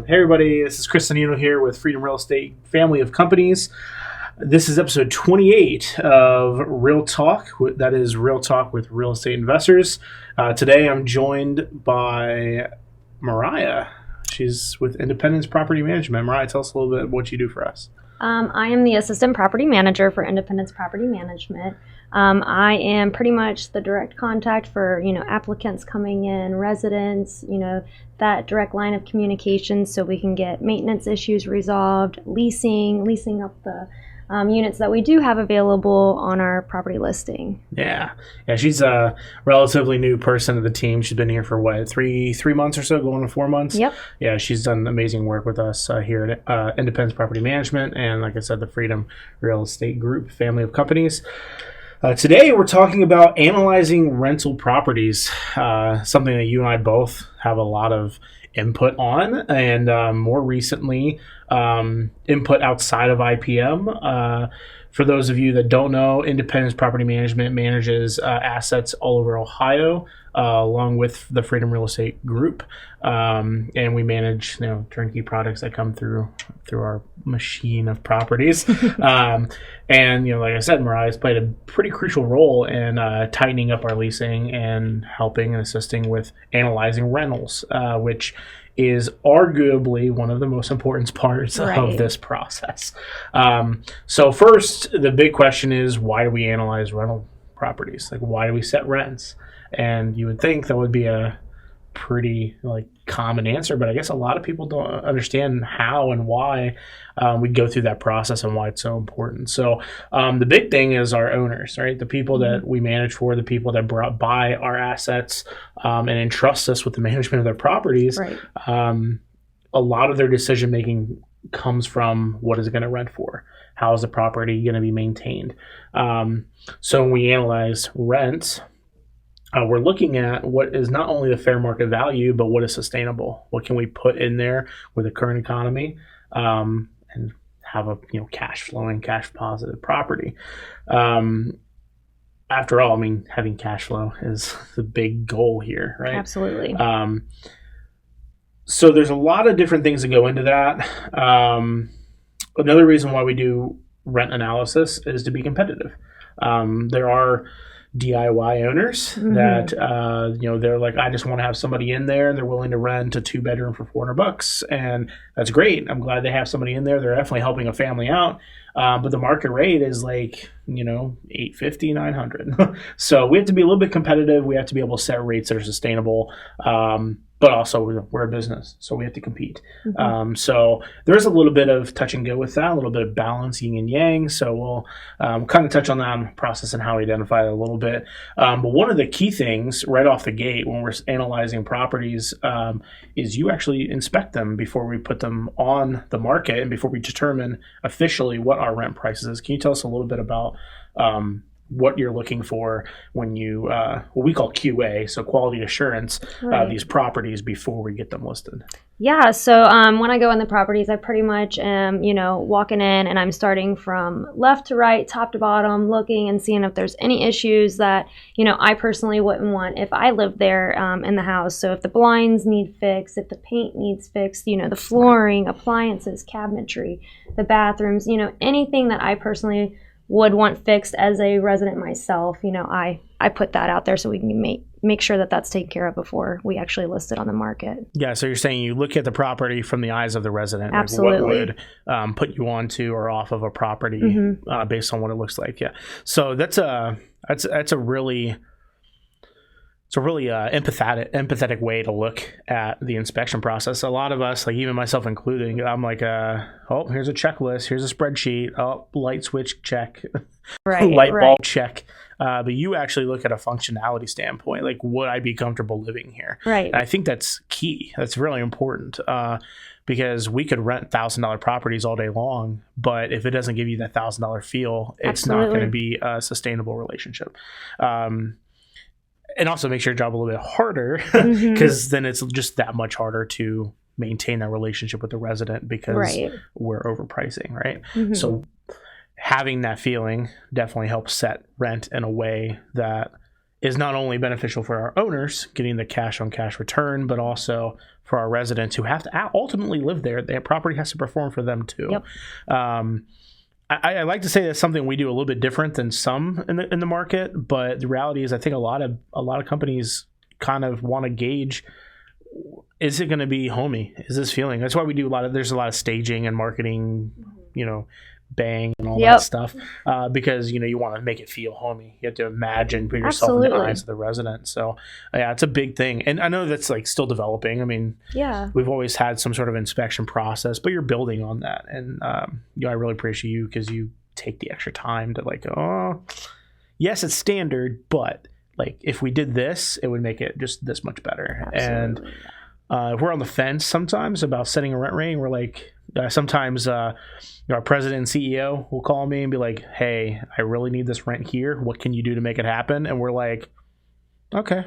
Hey everybody, this is Chris Anino here with Freedom Real Estate Family of Companies. This is episode 28 of Real Talk. That is Real Talk with Real Estate Investors. Today I'm joined by Mariah. She's with Independence Property Management. Mariah, tell us a little bit what you do for us. I am the assistant property manager for Independence Property Management. I am pretty much the direct contact for, applicants coming in, residents, that direct line of communication so we can get maintenance issues resolved, leasing up the units that we do have available on our property listing. Yeah, she's a relatively new person to the team. She's been here for what, three months or so, going to 4 months. Yep. Yeah, she's done amazing work with us here at Independence Property Management, and like I said, the Freedom Real Estate Group family of companies. Today we're talking about analyzing rental properties, something that you and I both have a lot of input on, and more recently input outside of IPM. For those of you that don't know, Independence Property Management manages assets all over Ohio, along with the Freedom Real Estate Group, and we manage turnkey products that come through our machine of properties. And like I said, Mariah's played a pretty crucial role in tightening up our leasing and helping and assisting with analyzing rentals, which is arguably one of the most important parts of this process. So first, the big question is, why do we analyze rental properties? Like, why do we set rents? And you would think that would be a pretty common answer, but I guess a lot of people don't understand how and why we go through that process and why it's so important. So the big thing is our owners, right? The people that we manage for, the people that buy our assets and entrust us with the management of their properties. Right. A lot of their decision making comes from what is it going to rent for? How is the property going to be maintained? So when we analyze rents, we're looking at what is not only the fair market value, but what is sustainable. What can we put in there with the current economy and have a cash flowing, cash positive property. After all, having cash flow is the big goal here, right? Absolutely. So there's a lot of different things that go into that. Another reason why we do rent analysis is to be competitive. There are DIY owners that they're like, I just want to have somebody in there, and they're willing to rent a 2-bedroom for $400, and that's great. I'm glad they have somebody in there. They're definitely helping a family out, but the market rate is $850, $900. So we have to be a little bit competitive. We have to be able to set rates that are sustainable, but also we're a business, so we have to compete. So there's a little bit of touch and go with that, a little bit of balance, yin and yang. So we'll kind of touch on that process and how we identify it a little bit. But one of the key things right off the gate when we're analyzing properties is you actually inspect them before we put them on the market and before we determine officially what our rent prices is. Can you tell us a little bit about what you're looking for when you what we call QA, so quality assurance, these properties before we get them listed? Yeah, so when I go in the properties, I pretty much am, walking in and I'm starting from left to right, top to bottom, looking and seeing if there's any issues that, I personally wouldn't want if I lived there in the house. So if the blinds need fixed, if the paint needs fixed, the flooring, appliances, cabinetry, the bathrooms, anything that I personally would want fixed as a resident myself, I put that out there so we can make sure that that's taken care of before we actually list it on the market. Yeah, so you're saying you look at the property from the eyes of the resident. Absolutely. Like what would put you onto or off of a property based on what it looks like. Yeah. So that's a really empathetic way to look at the inspection process. A lot of us, like even myself including, I'm like, oh, here's a checklist, here's a spreadsheet, oh, light switch check, light bulb check. But you actually look at a functionality standpoint, like would I be comfortable living here? Right. And I think that's key. That's really important. Because we could rent $1,000 properties all day long, but if it doesn't give you that $1,000 feel, it's not going to be a sustainable relationship. And also makes your job a little bit harder because then it's just that much harder to maintain that relationship with the resident because we're overpricing, right? So having that feeling definitely helps set rent in a way that is not only beneficial for our owners getting the cash on cash return, but also for our residents who have to ultimately live there. Their property has to perform for them too. Yep. I like to say that's something we do a little bit different than some in the market, but the reality is I think a lot of companies kind of want to gauge, is it going to be homey? Is this feeling? That's why we do there's a lot of staging and marketing, bang and all that stuff, because you want to make it feel homey. You have to put yourself in the eyes of the resident. So yeah, it's a big thing, and I know that's like still developing. I mean, we've always had some sort of inspection process, but you're building on that, and I really appreciate you because you take the extra time to yes, it's standard, but like if we did this, it would make it just this much better. Absolutely. And if we're on the fence sometimes about setting a rent rate, we're like sometimes our president and CEO will call me and be like, hey, I really need this rent here. What can you do to make it happen? And we're like, okay,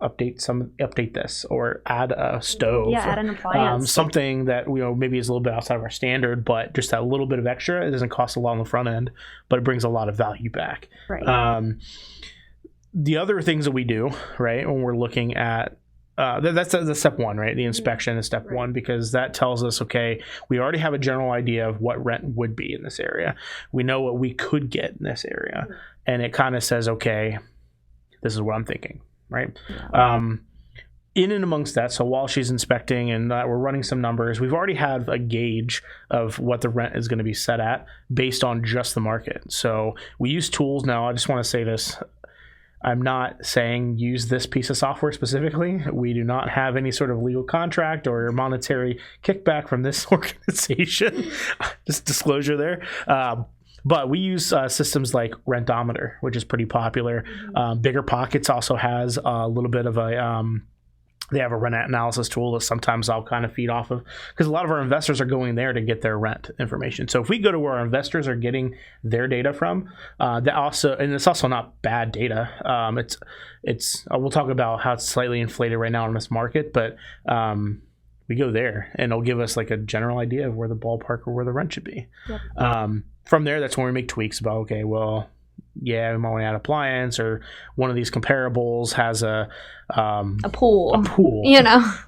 update this or add a stove. Yeah, add an appliance. Something that maybe is a little bit outside of our standard, but just that little bit of extra. It doesn't cost a lot on the front end, but it brings a lot of value back. Right. The other things that we do, right, when we're looking at that's step one, right? The inspection is step one, because that tells us, okay, we already have a general idea of what rent would be in this area. We know what we could get in this area. And it kind of says, okay, this is what I'm thinking, right? Yeah. In and amongst that, so while she's inspecting and we're running some numbers, we've already had a gauge of what the rent is going to be set at based on just the market. So we use tools now. I just want to say this. I'm not saying use this piece of software specifically. We do not have any sort of legal contract or monetary kickback from this organization. Just disclosure there. But we use systems like Rentometer, which is pretty popular. Bigger Pockets also has a little bit of they have a rent analysis tool that sometimes I'll kind of feed off of, because a lot of our investors are going there to get their rent information. So if we go to where our investors are getting their data from, it's also not bad data. It's we'll talk about how it's slightly inflated right now in this market, but we go there and it'll give us like a general idea of where the ballpark or where the rent should be. Yep. From there, that's when we make tweaks about, okay, well, yeah, we might want to add appliance, or one of these comparables has a pool,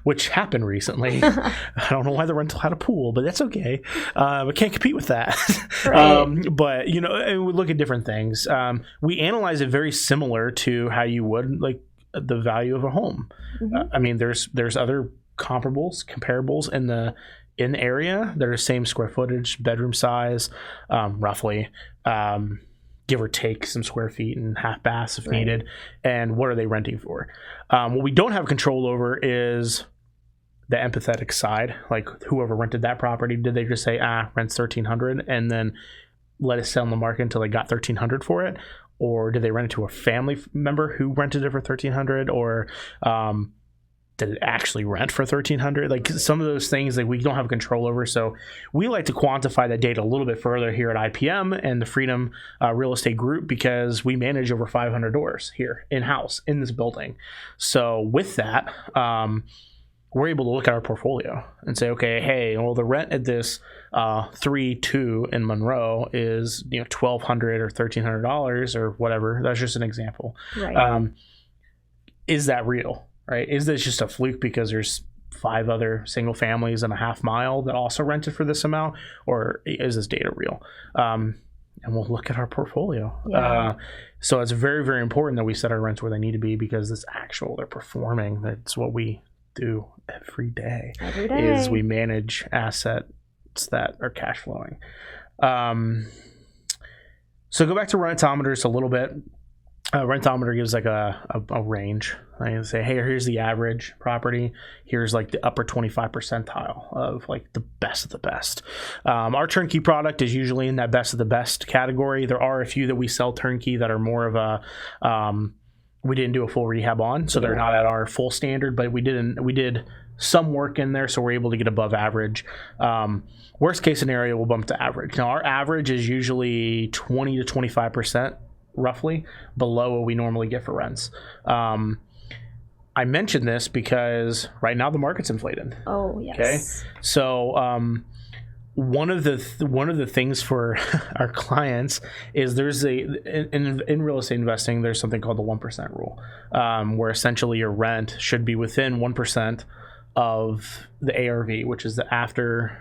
which happened recently. I don't know why the rental had a pool, but that's okay. We can't compete with that. Right. But and we look at different things. We analyze it very similar to how you would like the value of a home. Mm-hmm. I mean, there's other comparables in the area that are same square footage, bedroom size, roughly. Give or take some square feet and half baths if needed, and what are they renting for? What we don't have control over is the empathetic side, like whoever rented that property, did they just say, rent's $1,300 and then let it sell in the market until they got $1,300 for it? Or did they rent it to a family member who rented it for $1,300? Or did it actually rent for $1,300? Like some of those things that we don't have control over. So we like to quantify that data a little bit further here at IPM and the Freedom Real Estate Group, because we manage over 500 doors here in-house in this building. So with that, we're able to look at our portfolio and say, okay, hey, well, the rent at this 3-2 in Monroe is $1,200 or $1,300 or whatever. That's just an example. Right. Is that real? Right? Is this just a fluke because there's 5 other single families in a half mile that also rented for this amount, or is this data real? And we'll look at our portfolio. Yeah. So it's very, very important that we set our rents where they need to be, because it's actual, they're performing. That's what we do every day. Is we manage assets that are cash flowing. So go back to Rentometers a little bit. Rentometer gives like a range. I say, hey, here's the average property. Here's like the upper 25 percentile of like the best of the best. Our turnkey product is usually in that best of the best category. There are a few that we sell turnkey that are more of a we didn't do a full rehab on, so they're not at our full standard, but we did some work in there, so we're able to get above average. Worst case scenario, we'll bump to average. Now our average is usually 20 to 25%. Roughly below what we normally get for rents. I mentioned this because right now the market's inflated. Oh, yes. Okay. So one of the things for our clients is there's in real estate investing, there's something called the 1% rule, where essentially your rent should be within 1% of the ARV, which is the after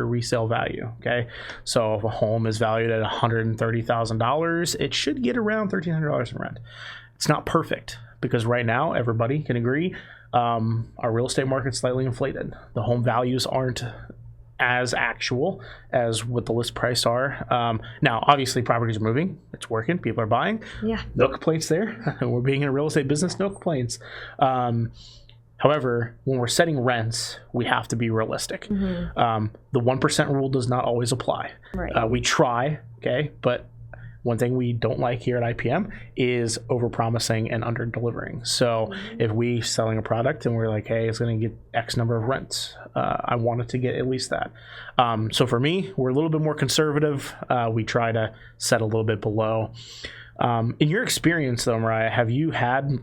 resale value. Okay, so if a home is valued at $130,000, it should get around $1,300 in rent. It's not perfect because right now everybody can agree our real estate market's slightly inflated. The home values aren't as actual as what the list price are. Now, obviously, properties are moving. It's working. People are buying. Yeah. No complaints there. We're being in a real estate business. No complaints. However, when we're setting rents, we have to be realistic. The 1% rule does not always apply. Right. We try, okay, but one thing we don't like here at IPM is overpromising and under-delivering. So if we selling a product and we're like, hey, it's going to get X number of rents, I want it to get at least that. So for me, we're a little bit more conservative. We try to set a little bit below. In your experience, though, Mariah, have you had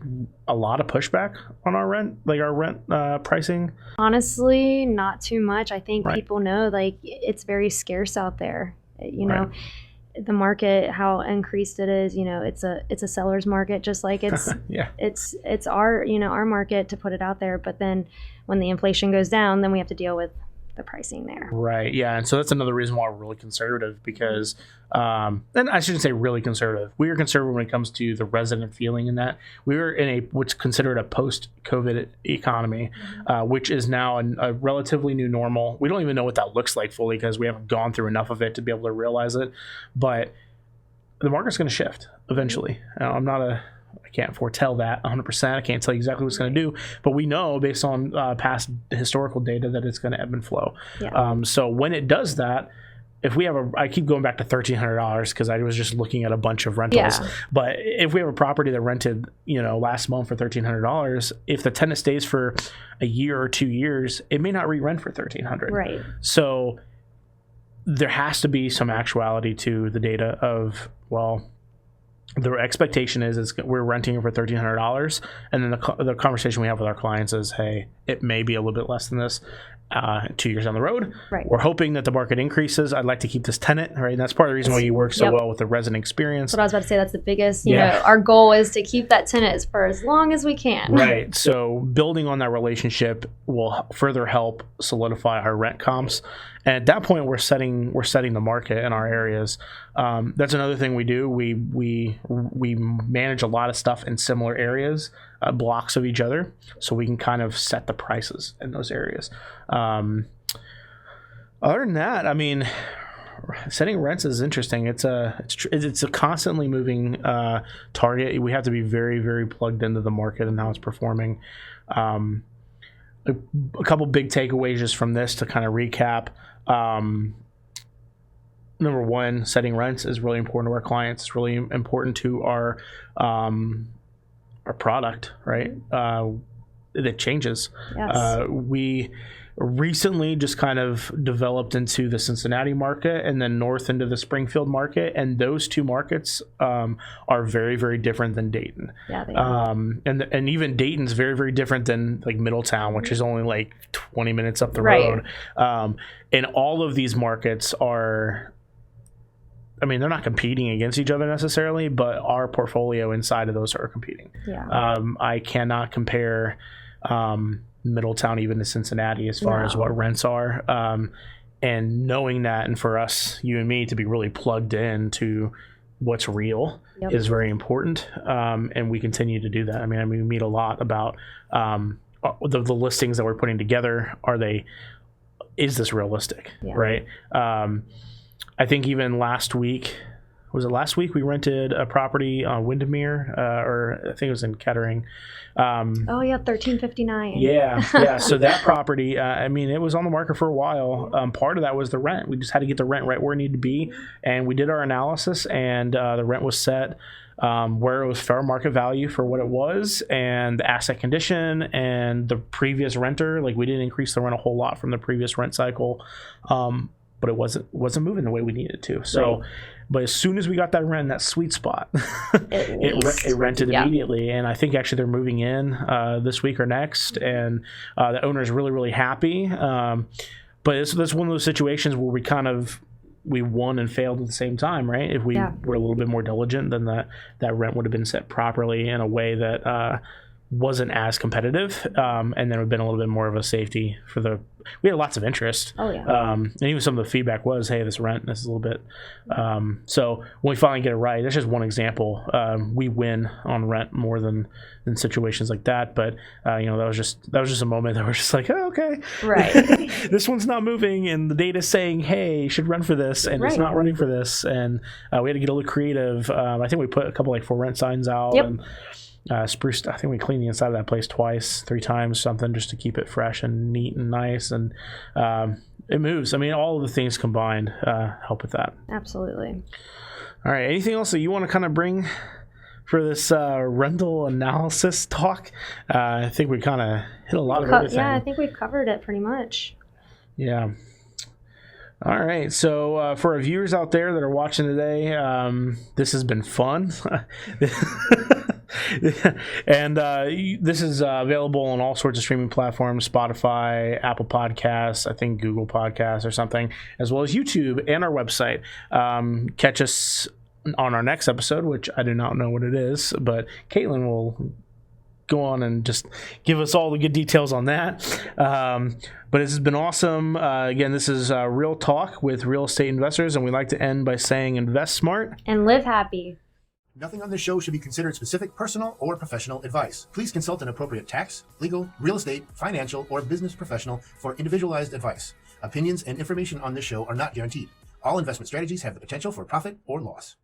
a lot of pushback on our rent, pricing? Honestly, not too much. I think people know it's very scarce out there. You know, the market, how increased it is. You know, it's a seller's market, just like it's it's our our market to put it out there. But then when the inflation goes down, then we have to deal with the pricing there. Right. Yeah. And so that's another reason why we're really conservative because, and I shouldn't say really conservative. We are conservative when it comes to the resident feeling in that we were in what's considered a post-COVID economy, which is now a relatively new normal. We don't even know what that looks like fully because we haven't gone through enough of it to be able to realize it. But the market's going to shift eventually. I can't foretell that 100%. I can't tell you exactly what it's going to do, but we know based on past historical data that it's going to ebb and flow. Yeah. So when it does that, if we have I keep going back to $1,300 because I was just looking at a bunch of rentals. Yeah. But if we have a property that rented, last month for $1,300, if the tenant stays for a year or 2 years, it may not re-rent for $1,300. Right. So there has to be some actuality to the data of, well, the expectation is we're renting it for $1,300, and then the conversation we have with our clients is, hey, it may be a little bit less than this 2 years down the road. Right. We're hoping that the market increases. I'd like to keep this tenant, right? And that's part of the reason why you work so well with the resident experience. But I was about to say that's the biggest, you know, our goal is to keep that tenant for as long as we can. Right. So building on that relationship will further help solidify our rent comps. And at that point, we're setting the market in our areas. That's another thing we do. We manage a lot of stuff in similar areas, blocks of each other, so we can kind of set the prices in those areas. Other than that, I mean, setting rents is interesting. It's a constantly moving target. We have to be very, very plugged into the market and how it's performing. A couple big takeaways just from this to kind of recap. Number one, setting rents is really important to our clients. It's really important to our product, right? It changes. Yes. We recently just kind of developed into the Cincinnati market and then north into the Springfield market, and those two markets are very, very different than Dayton. Yeah, they are. And even Dayton's very, very different than like Middletown, which is only like 20 minutes up the road. And all of these markets are, I mean, they're not competing against each other necessarily, but our portfolio inside of those are competing. Yeah. I cannot compare Middletown even to Cincinnati as far as what rents are. And knowing that, and for us, you and me, to be really plugged in to what's real is very important. And we continue to do that. I mean, we meet a lot about the listings that we're putting together. Is this realistic? Yeah. Right. I think even last week, we rented a property on Windermere, or I think it was in Kettering. 1359. Yeah. So that property, I mean, it was on the market for a while. Part of that was the rent. We just had to get the rent right where it needed to be, and we did our analysis, and the rent was set where it was fair market value for what it was, and the asset condition, and the previous renter. Like, we didn't increase the rent a whole lot from the previous rent cycle. But it wasn't moving the way we needed to. So, but as soon as we got that rent, that sweet spot, it rented immediately. And I think actually they're moving in this week or next, and the owner is really, really happy. but that's one of those situations where we won and failed at the same time, right? If we were a little bit more diligent, then that rent would have been set properly in a way that wasn't as competitive, and then it would have been a little bit more of a safety for we had lots of interest. Oh, yeah. And even some of the feedback was, hey, this is a little bit. So when we finally get it right, that's just one example. We win on rent more than situations like that. But, that was just a moment that we're just like, oh, okay. Right. This one's not moving, and the data's saying, hey, you should run for this, and it's not running for this. And we had to get a little creative. I think we put a couple for rent signs out. Yep. And, spruced. I think we cleaned the inside of that place 3 times, something, just to keep it fresh and neat and nice. And it moves. I mean, all of the things combined help with that. Absolutely. All right. Anything else that you want to kind of bring for this rental analysis talk? I think we kind of hit a lot of everything. Yeah, I think we've covered it pretty much. Yeah. All right. So for our viewers out there that are watching today, this has been fun. And this is available on all sorts of streaming platforms: Spotify, Apple Podcasts, I think Google Podcasts or something, as well as YouTube and our website. Catch us on our next episode, which I do not know what it is, but Caitlin will go on and just give us all the good details on that. But this has been awesome. Again, this is Real Talk with real estate investors, and we like to end by saying invest smart and live happy. Nothing on this show should be considered specific personal or professional advice. Please consult an appropriate tax, legal, real estate, financial, or business professional for individualized advice. Opinions and information on this show are not guaranteed. All investment strategies have the potential for profit or loss.